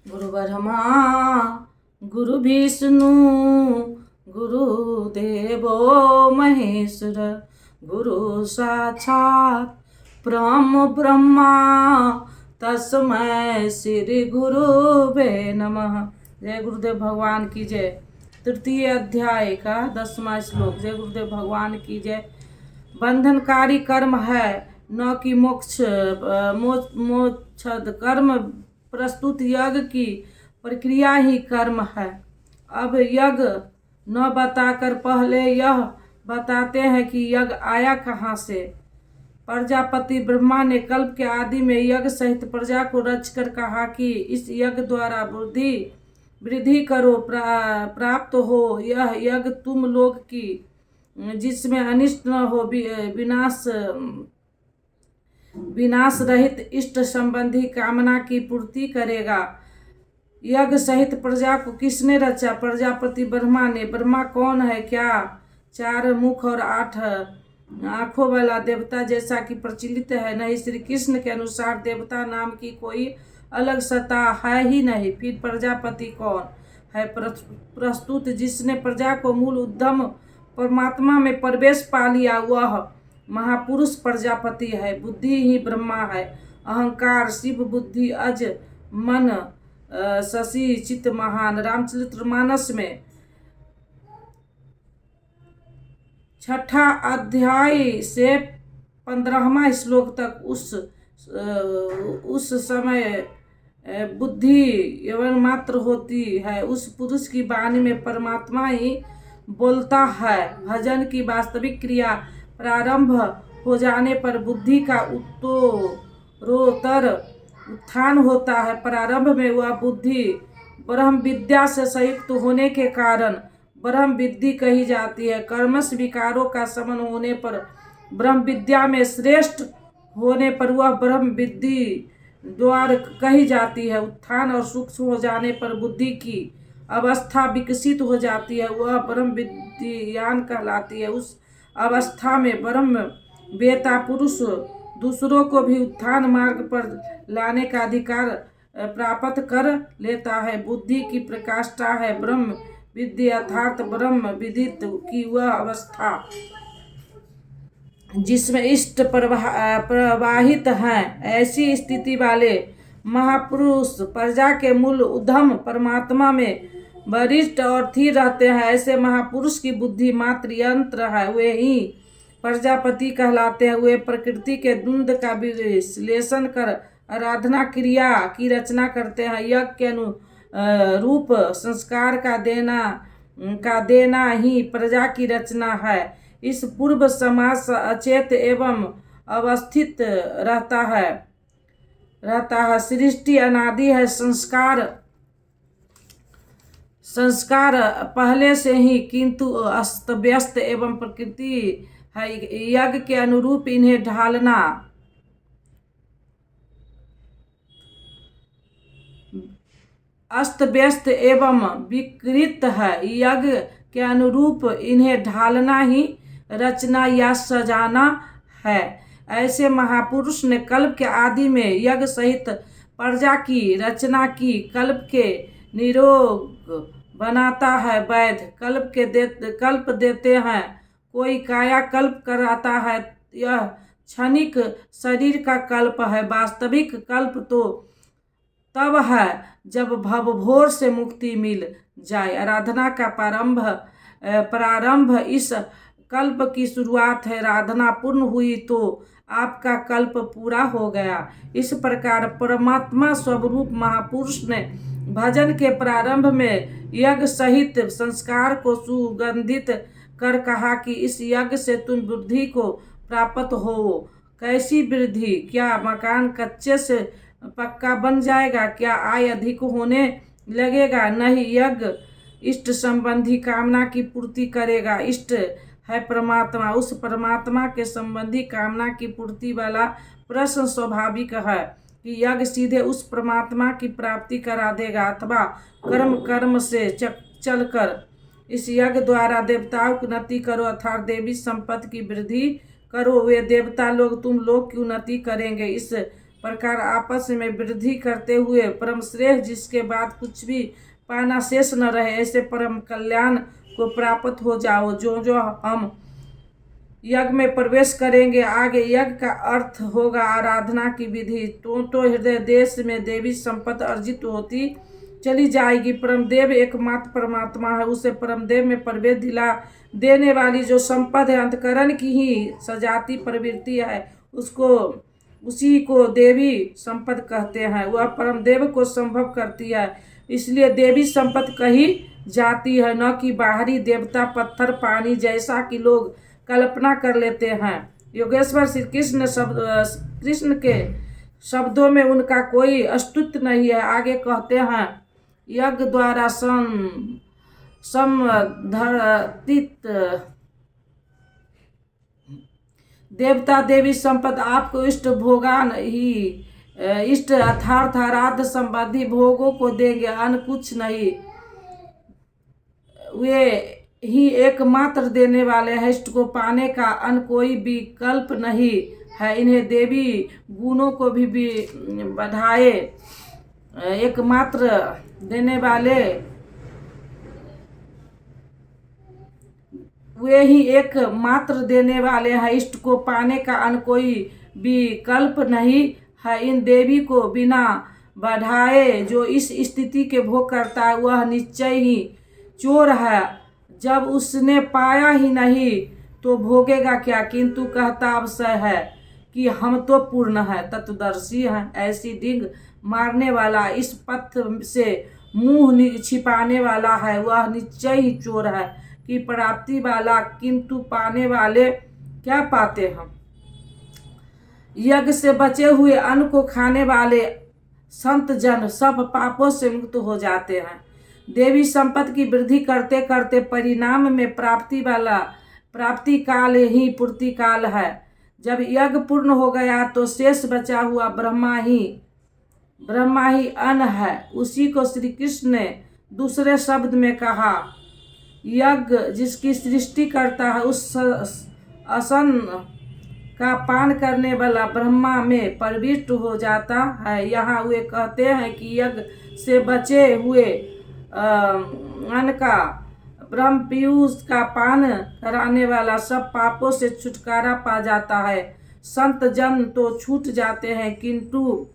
गुरु ब्रह्मा गुरु विष्णु गुरुदेवो महेश्वर गुरु साक्षात परम ब्रह्मा तस्मै श्री गुरुवे नमः। जय गुरुदेव भगवान की जय। तृतीय अध्याय का 10वां श्लोक। जय गुरुदेव भगवान की जय। बंधनकारी कर्म है न कि मोक्षद कर्म प्रस्तुत यज्ञ की प्रक्रिया ही कर्म है। अब यज्ञ न बताकर पहले यह बताते हैं कि यज्ञ आया कहाँ से। प्रजापति ब्रह्मा ने कल्प के आदि में यज्ञ सहित प्रजा को रचकर कहा कि इस यज्ञ द्वारा वृद्धि करो, प्राप्त हो यह यज्ञ तुम लोग की, जिसमें अनिष्ट न हो, विनाश रहित इष्ट संबंधी कामना की पूर्ति करेगा। यज्ञ सहित प्रजा को किसने रचा? प्रजापति ब्रह्मा ने। ब्रह्मा कौन है? क्या 4 मुख और 8 आंखों वाला देवता जैसा कि प्रचलित है? नहीं, श्री कृष्ण के अनुसार देवता नाम की कोई अलग सत्ता है ही नहीं। फिर प्रजापति कौन है? प्रस्तुत जिसने प्रजा को मूल उद्यम परमात्मा में प्रवेश पा लिया वह महापुरुष प्रजापति है। बुद्धि ही ब्रह्मा है। अहंकार शिव, बुद्धि अज, मन शशि, चित्त महान। रामचरितमानस में 6ठा अध्याय से 15वां श्लोक तक उस समय बुद्धि एवं मात्र होती है। उस पुरुष की वाणी में परमात्मा ही बोलता है। भजन की वास्तविक क्रिया प्रारंभ हो जाने पर बुद्धि का उत्तरोत्तर उत्थान होता है। प्रारंभ में वह बुद्धि ब्रह्म विद्या से संयुक्त होने के कारण ब्रह्म विद्धि कही जाती है। कर्मश विकारों का समन होने पर ब्रह्म विद्या में श्रेष्ठ होने पर वह ब्रह्म विद्धि द्वार कही जाती है। उत्थान और सूक्ष्म हो जाने पर बुद्धि की अवस्था विकसित हो जाती है, वह ब्रह्म विद्यान कहलाती है। उस अवस्था में ब्रह्म वेता पुरुष दूसरों को भी उत्थान मार्ग पर लाने का अधिकार प्राप्त कर लेता है। बुद्धि की प्रकाष्ठा है ब्रह्म विद्या, अर्थात ब्रह्म विदित की वह अवस्था जिसमें इष्ट प्रवाहित हैं। ऐसी स्थिति वाले महापुरुष प्रजा के मूल उद्यम परमात्मा में वरिष्ठ और स्थिर रहते हैं। ऐसे महापुरुष की बुद्धि मात्र यंत्र है, वे ही प्रजापति कहलाते हैं। वे प्रकृति के द्वंद्व का विश्लेषण कर आराधना क्रिया की रचना करते हैं। यज्ञ के अनुरूप संस्कार का देना ही प्रजा की रचना है। इस पूर्व समाज अचेत एवं अवस्थित रहता है। सृष्टि अनादि है। संस्कार पहले से ही किंतु अस्त व्यस्त एवं प्रकृति है। यज्ञ के अनुरूप इन्हें ढालना अस्त व्यस्त एवं विकृत है। यज्ञ के अनुरूप इन्हें ढालना ही रचना या सजाना है। ऐसे महापुरुष ने कल्प के आदि में यज्ञ सहित प्रजा की रचना की। कल्प के निरोग बनाता है वैद्य, कल्प देते हैं। कोई काया कल्प कराता है, यह क्षणिक शरीर का कल्प है। वास्तविक कल्प तो तब है जब भवभोर से मुक्ति मिल जाए। आराधना का प्रारंभ इस कल्प की शुरुआत है। आराधना पूर्ण हुई तो आपका कल्प पूरा हो गया। इस प्रकार परमात्मा स्वरूप महापुरुष ने भजन के प्रारंभ में यज्ञ सहित संस्कार को सुगंधित कर कहा कि इस यज्ञ से तुम वृद्धि को प्राप्त हो। कैसी वृद्धि? क्या मकान कच्चे से पक्का बन जाएगा? क्या आय अधिक होने लगेगा? नहीं, यज्ञ इष्ट संबंधी कामना की पूर्ति करेगा। इष्ट है परमात्मा। उस परमात्मा के संबंधी कामना की पूर्ति वाला प्रश्न स्वाभाविक है कि यज्ञ सीधे उस परमात्मा की प्राप्ति करा देगा अथवा कर्म से चलकर इस यज्ञ द्वारा देवताओं की उन्नति करो, अर्थात देवी संपत्ति की वृद्धि करो। वे देवता लोग तुम लोग की उन्नति करेंगे। इस प्रकार आपस में वृद्धि करते हुए परम श्रेय, जिसके बाद कुछ भी पाना शेष न रहे, ऐसे परम कल्याण को प्राप्त हो जाओ। जो जो हम यज्ञ में प्रवेश करेंगे, आगे यज्ञ का अर्थ होगा आराधना की विधि। तो हृदय देश में देवी संपत्ति अर्जित होती चली जाएगी। परमदेव एकमात्र परमात्मा है, उसे परमदेव में प्रवेश दिला देने वाली जो संपत्ति है, अंतकरण की ही सजाती प्रवृत्ति है, उसी को देवी संपत्ति कहते हैं। वह परमदेव को संभव करती है, इसलिए देवी संपत्ति कही जाती है, न कि बाहरी देवता, पत्थर, पानी, जैसा कि लोग कल्पना कर लेते हैं। योगेश्वर श्री कृष्ण के शब्दों में उनका कोई अस्तित्व नहीं है। आगे कहते हैं, यज्ञ द्वारा समर्थित देवता देवी संपत्ति आपको इष्ट भोगान ही इष्ट अर्थात आराध्य संबंधी भोगों को देंगे, अन्य कुछ नहीं। वे ही एकमात्र देने वाले हैं, इष्ट को पाने का अन्य कोई विकल्प नहीं है। इन्हें देवी गुणों को भी बढ़ाए एकमात्र देने वाले, वे ही एकमात्र देने वाले हैं, इष्ट को पाने का अन्य कोई विकल्प नहीं है। इन देवी को बिना बढ़ाए जो इस स्थिति के भोग करता है, वह निश्चय ही चोर है। जब उसने पाया ही नहीं तो भोगेगा क्या? किंतु कहता अवश्य है कि हम तो पूर्ण है, तत्वदर्शी हैं। ऐसी डिंग मारने वाला, इस पथ से मुंह छिपाने वाला है, वह निश्चय ही चोर है कि प्राप्ति वाला, किंतु पाने वाले क्या पाते हैं? यज्ञ से बचे हुए अन्न को खाने वाले संत जन सब पापों से मुक्त हो जाते हैं। देवी संपत्ति की वृद्धि करते करते परिणाम में प्राप्ति काल ही पूर्ति काल है। जब यज्ञ पूर्ण हो गया तो शेष बचा हुआ ब्रह्मा ही अन्न है। उसी को श्री कृष्ण ने दूसरे शब्द में कहा, यज्ञ जिसकी सृष्टि करता है, उस अन्न का पान करने वाला ब्रह्मा में प्रविष्ट हो जाता है। यहाँ वे कहते हैं कि यज्ञ से बचे हुए अन्न का ब्रह्म पीयूष का पान कराने वाला सब पापों से छुटकारा पा जाता है। संत जन तो छूट जाते हैं, किंतु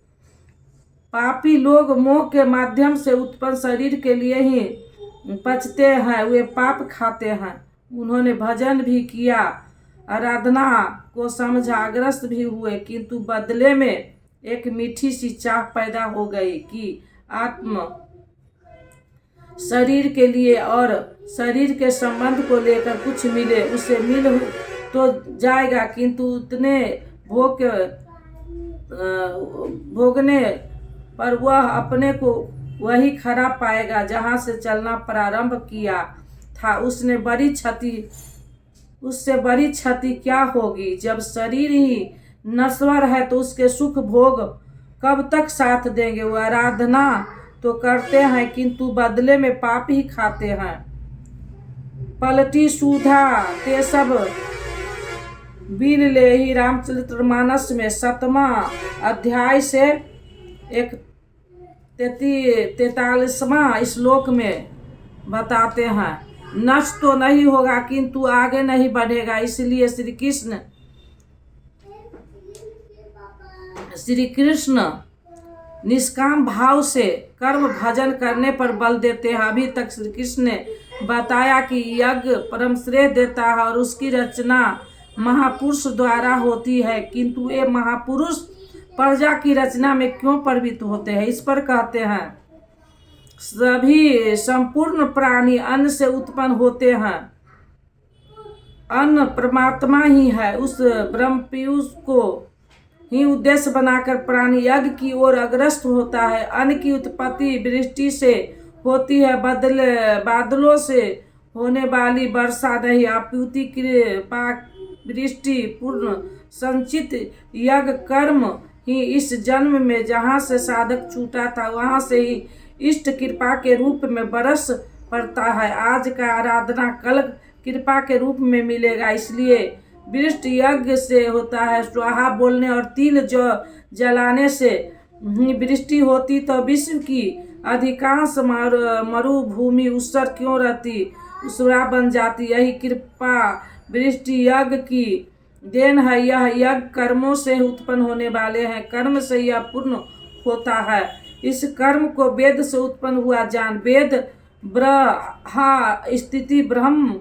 पापी लोग मोह के माध्यम से उत्पन्न शरीर के लिए ही पचते हैं, वे पाप खाते हैं। उन्होंने भजन भी किया, आराधना को समझा, ग्रस्त भी हुए, किंतु बदले में एक मीठी सी चाह पैदा हो गई कि आत्म शरीर के लिए और शरीर के संबंध को लेकर कुछ मिले। उसे मिल तो जाएगा, किंतु उतने भोगने पर वह अपने को वही खराब पाएगा जहाँ से चलना प्रारंभ किया था। उससे बड़ी क्षति क्या होगी? जब शरीर ही नश्वर है तो उसके सुख भोग कब तक साथ देंगे? वो आराधना तो करते हैं, किंतु बदले में पाप ही खाते हैं। पलटी सुधा ते सब बील ले ही रामचरितमानस में 7वां अध्याय से 43वां श्लोक में बताते हैं। नष्ट तो नहीं होगा, किंतु आगे नहीं बढ़ेगा। इसलिए श्री कृष्ण निष्काम भाव से कर्म भजन करने पर बल देते हैं। अभी तक श्री कृष्ण ने बताया कि यज्ञ परम श्रेय देता है और उसकी रचना महापुरुष द्वारा होती है, किंतु ये महापुरुष प्रजा की रचना में क्यों प्रवृत्त होते हैं? इस पर कहते हैं, सभी संपूर्ण प्राणी अन्न से उत्पन्न होते हैं। अन्न परमात्मा ही है। उस ब्रह्म पीयूष को ही उद्देश्य बनाकर प्राणी यज्ञ की ओर अग्रसर होता है। अन्न की उत्पत्ति वृष्टि से होती है, बादलों से होने वाली वर्षा नहीं। आपूर्ति कृपा वृष्टि पूर्ण संचित यज्ञ कर्म ही इस जन्म में जहाँ से साधक छूटा था, वहाँ से ही इष्ट कृपा के रूप में बरस पड़ता है। आज का आराधना कल कृपा के रूप में मिलेगा। इसलिए विशिष्ट यज्ञ से होता है। स्वाहा बोलने और तिल जो जलाने से ही वृष्टि होती तो विश्व की अधिकांश मरुभूमि उसर क्यों रहती, उसरा बन जाती। यही कृपा वृष्टि यज्ञ की देन है। यह यज्ञ कर्मों से उत्पन्न होने वाले हैं, कर्म से यह पूर्ण होता है। इस कर्म को वेद से उत्पन्न हुआ जान। वेद ब्रहा स्थिति ब्रह्म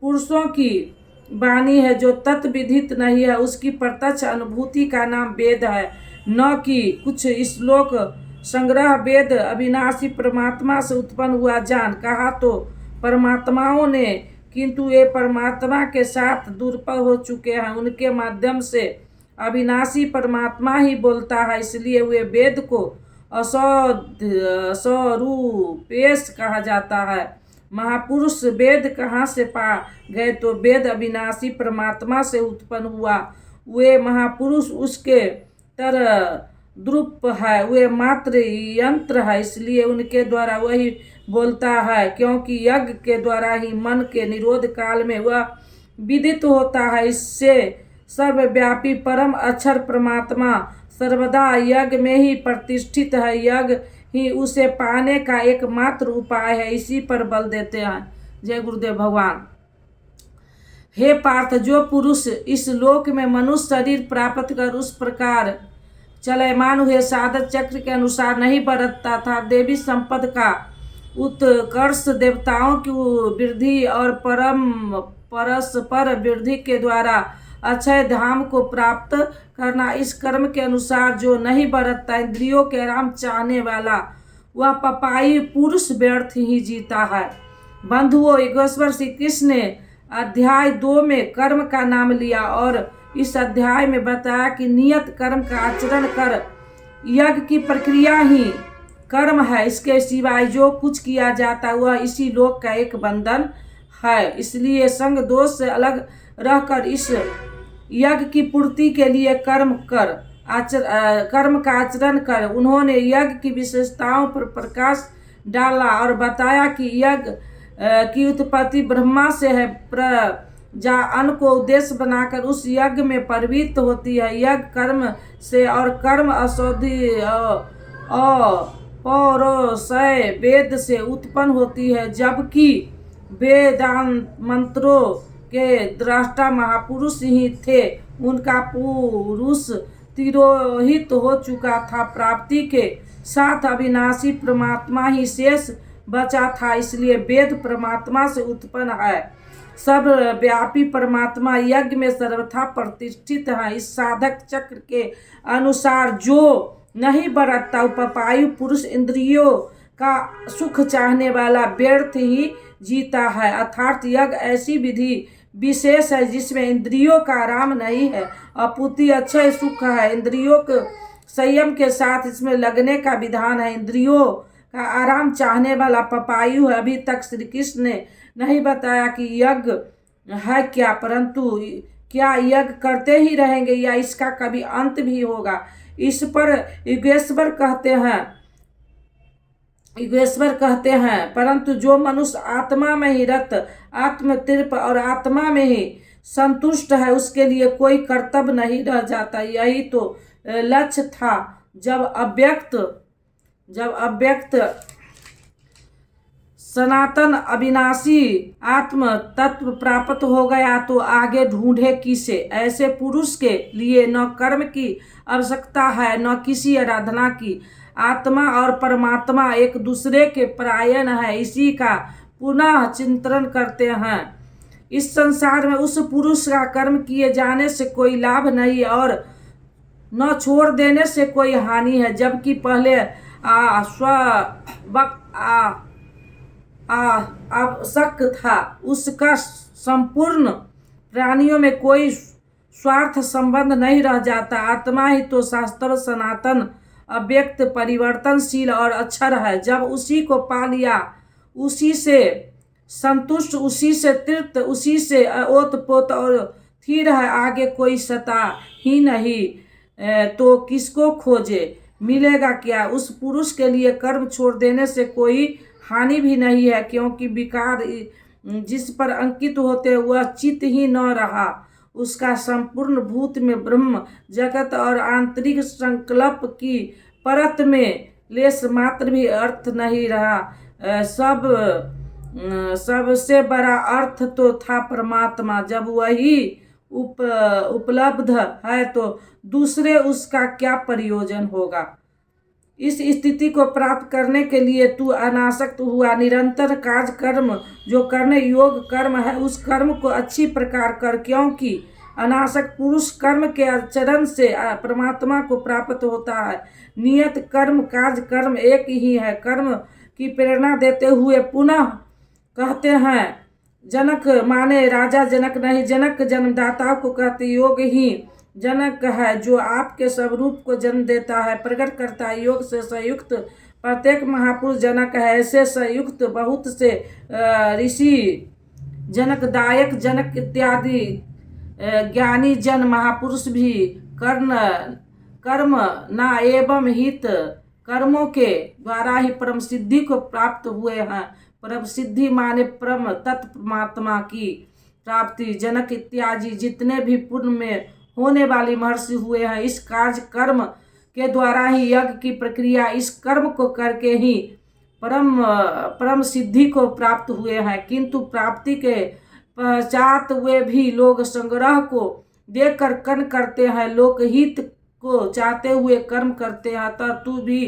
पुरुषों की वाणी है, जो तत्विदित नहीं है उसकी प्रत्यक्ष अनुभूति का नाम वेद है, न कि कुछ श्लोक संग्रह। वेद अविनाशी परमात्मा से उत्पन्न हुआ जान कहा तो परमात्माओं ने, किंतु ये परमात्मा के साथ दुर्लभ हो चुके हैं। उनके माध्यम से अविनाशी परमात्मा ही बोलता है, इसलिए वे वेद को स्वरूपेश कहा जाता है। महापुरुष वेद कहाँ से पा गए, तो वेद अविनाशी परमात्मा से उत्पन्न हुआ। वे महापुरुष उसके तरह द्रुप है, वे मात्र यंत्र है, इसलिए उनके द्वारा वही बोलता है, क्योंकि यज्ञ के द्वारा ही मन के निरोध काल में वह विदित होता है। इससे सर्वव्यापी परम अक्षर परमात्मा सर्वदा यज्ञ में ही प्रतिष्ठित है। यज्ञ ही उसे पाने का एकमात्र उपाय है, इसी पर बल देते हैं। जय गुरुदेव भगवान। हे पार्थ, जो पुरुष इस लोक में मनुष्य शरीर प्राप्त कर उस प्रकार चलयमान हुए साधक चक्र के अनुसार नहीं बरतता था, देवी संपद का उत्कर्ष, देवताओं की वृद्धि और परस्पर वृद्धि के द्वारा अक्षय धाम को प्राप्त करना, इस कर्म के अनुसार जो नहीं बरतता, इंद्रियों के आराम चाहने वाला, वह पपाई पुरुष व्यर्थ ही जीता है। बंधुओं, योगेश्वर श्री कृष्ण ने अध्याय 2 में कर्म का नाम लिया और इस अध्याय में बताया कि नियत कर्म का आचरण कर। यज्ञ की प्रक्रिया ही कर्म है, इसके सिवाय जो कुछ किया जाता वह इसी लोक का एक बंधन है। इसलिए संग दोष से अलग रहकर इस यज्ञ की पूर्ति के लिए कर्म का आचरण कर। उन्होंने यज्ञ की विशेषताओं पर प्रकाश डाला और बताया कि यज्ञ की उत्पत्ति ब्रह्मा से है। प्रजा अन्न को उद्देश्य बनाकर उस यज्ञ में प्रवृत्त होती है। यज्ञ कर्म से और कर्म पौरुषय वेद से उत्पन्न होती है, जबकि वेदांत मंत्रों के दृष्टा महापुरुष ही थे। उनका पुरुष तिरोहित हो चुका था, प्राप्ति के साथ अविनाशी परमात्मा ही शेष बचा था, इसलिए वेद परमात्मा से उत्पन्न है। सब व्यापी परमात्मा यज्ञ में सर्वथा प्रतिष्ठित है। इस साधक चक्र के अनुसार जो नहीं बरतता, उपपायु पुरुष इंद्रियों का सुख चाहने वाला व्यर्थ ही जीता है। अर्थात यज्ञ ऐसी विधि विशेष है जिसमें इंद्रियों का आराम नहीं है, अपूर्ति अक्षय सुख है। इंद्रियों के संयम के साथ इसमें लगने का विधान है। इंद्रियों का आराम चाहने वाला पपायु है। अभी तक श्री कृष्ण ने नहीं बताया कि यज्ञ है क्या, परंतु क्या यज्ञ करते ही रहेंगे या इसका कभी अंत भी होगा। इस पर योगेश्वर कहते हैं, परंतु जो मनुष्य आत्मा में ही रत, आत्मतृप्त और आत्मा में ही संतुष्ट है, उसके लिए कोई कर्तव्य नहीं रह जाता। यही तो लक्ष्य था। जब अव्यक्त सनातन अविनाशी आत्म तत्व प्राप्त हो गया तो आगे ढूंढे किसे। ऐसे पुरुष के लिए न कर्म की आवश्यकता है न किसी आराधना की। आत्मा और परमात्मा एक दूसरे के परायण है, इसी का पुनः चिंतन करते हैं। इस संसार में उस पुरुष का कर्म किए जाने से कोई लाभ नहीं और न छोड़ देने से कोई हानि है, जबकि पहले आवश्यक था। उसका संपूर्ण प्राणियों में कोई स्वार्थ संबंध नहीं रह जाता। आत्मा ही तो शास्त्र सनातन, अव्यक्त, परिवर्तनशील और अक्षर है। जब उसी को पा लिया, उसी से संतुष्ट, उसी से तृप्त, उसी से ओतपोत और स्थिर है, आगे कोई सता ही नहीं, तो किसको खोजे, मिलेगा क्या। उस पुरुष के लिए कर्म छोड़ देने से कोई हानि भी नहीं है, क्योंकि विकार जिस पर अंकित होते वह चित्त ही न रहा, उसका संपूर्ण भूत में ब्रह्म जगत और आंतरिक संकल्प की परत में लेश मात्र भी अर्थ नहीं रहा। सबसे बड़ा अर्थ तो था परमात्मा। जब वही उपलब्ध है तो दूसरे उसका क्या प्रयोजन होगा। इस स्थिति को प्राप्त करने के लिए तू अनासक्त हुआ। निरंतर कार्य कर्म जो करने योग कर्म है उस कर्म को अच्छी प्रकार कर, क्योंकि अनासक्त पुरुष कर्म के आचरण से परमात्मा को प्राप्त होता है। नियत कर्म कार्य कर्म एक ही है। कर्म की प्रेरणा देते हुए पुनः कहते हैं जनक माने राजा जनक नहीं, जनक जन्मदाता को कहते। योग ही जनक है जो आपके स्वरूप को जन्म देता है, प्रकट करता है। योग से संयुक्त प्रत्येक महापुरुष जनक है। ऐसे संयुक्त बहुत से ऋषि जनकदायक जनक इत्यादि ज्ञानी जन महापुरुष भी कर्म ना एवं हित कर्मों के द्वारा ही परम सिद्धि को प्राप्त हुए हैं। परम सिद्धि माने परम तत्व परमात्मा की प्राप्ति। जनक इत्यादि जितने भी पूर्व में होने वाली महर्षि हुए हैं इस कार्य कर्म के द्वारा ही यज्ञ की प्रक्रिया इस कर्म को करके ही परम सिद्धि को प्राप्त हुए हैं। किंतु प्राप्ति के पश्चात वे भी लोग संग्रह को देखकर कर्म करते हैं, लोकहित को चाहते हुए कर्म करते हैं। तो तू भी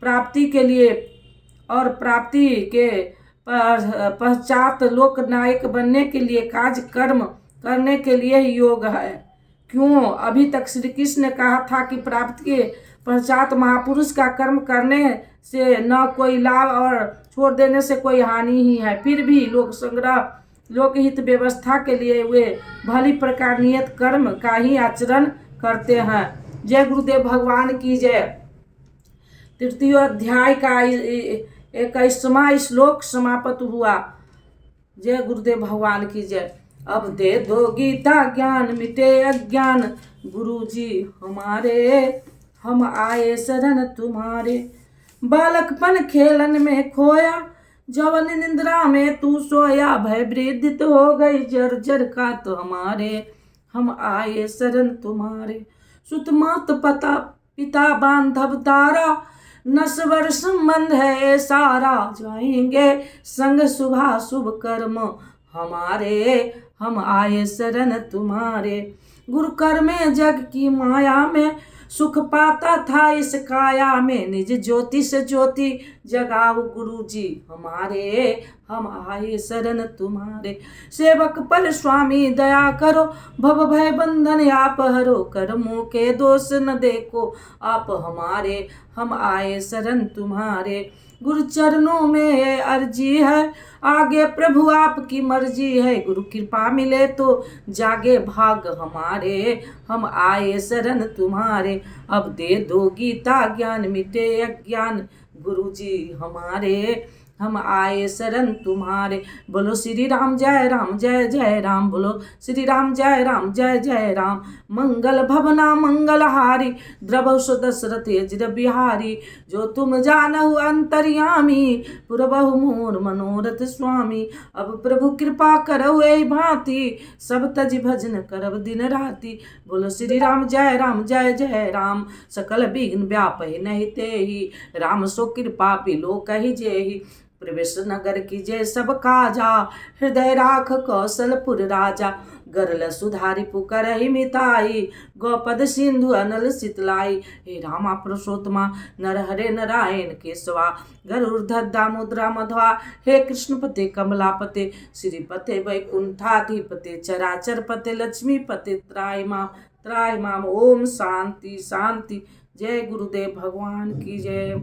प्राप्ति के लिए और प्राप्ति के पश्चात लोक नायक बनने के लिए कार्य कर्म करने के लिए ही योग है। क्यों? अभी तक श्री कृष्ण ने कहा था कि प्राप्ति के पश्चात महापुरुष का कर्म करने से न कोई लाभ और छोड़ देने से कोई हानि ही है। फिर भी लोक संग्रह लोकहित व्यवस्था के लिए वे भली प्रकार नियत कर्म का ही आचरण करते हैं। जय गुरुदेव भगवान की जय। तृतीय अध्याय का 21वां श्लोक समाप्त हुआ। जय गुरुदेव भगवान की जय। अब दे दो गीता ज्ञान मिटे अज्ञान, गुरुजी हमारे हम आए शरण तुम्हारे। बालकपन खेलन में खोया, जवन निंद्रा में तू सोया, भय वृद्धित हो गई जर्जर का तो हमारे हम आए शरण तुम्हारे। सुत मात पिता बांधव तारा, नस्वर संबंध है सारा, जाएंगे संग शुभा शुभ कर्म हमारे हम आए शरण तुम्हारे। गुरु कर में जग की माया में सुख पाता था इस काया में, निज ज्योति से ज्योति जगाओ गुरु जी हमारे हम आए शरण तुम्हारे। सेवक पर स्वामी दया करो, भव भय बंधन आप हरो, कर्मों के दोष न देखो आप हमारे हम आए शरण तुम्हारे। गुरु चरणों में अर्जी है, आगे प्रभु आपकी मर्जी है, गुरु कृपा मिले तो जागे भाग हमारे हम आए शरण तुम्हारे। अब दे दो गीता ज्ञान मिटे अज्ञान, गुरु जी हमारे हम आए शरण तुम्हारे। बोलो श्री राम जय जय राम, बोलो श्री राम जय जय राम। मंगल भवना मंगलहारी, द्रवसु दशरथ अजिर बिहारी, जो तुम जानहु अंतर्यामी, पुरबहु मोर मनोरथ स्वामी। अब प्रभु कृपा करहु एहि भांति, सब तज भजन करब दिन राति। बोलो श्री राम जय जय राम, सकल विघ्न व्यापहि नहीं तेहि, राम सो कृपा बिलो कहि जेहि। प्रवेश नगर कीजे सब काजा, हृदय राख कौशलपुर राजा। गरल सुधारी पुकर मिताई, गौपद सिंधु अनल शीतलाई। हे रामा पुरुषोत्तमा नरहरे नारायण केशवा, गरुड़ दामोदरा मध्वा। हे कृष्ण पते कमलापते, श्रीपते वैकुंठाधिपते, चराचर पते लक्ष्मी पते त्राय माम। ओम शांति शांति। जय गुरुदेव भगवान की जय।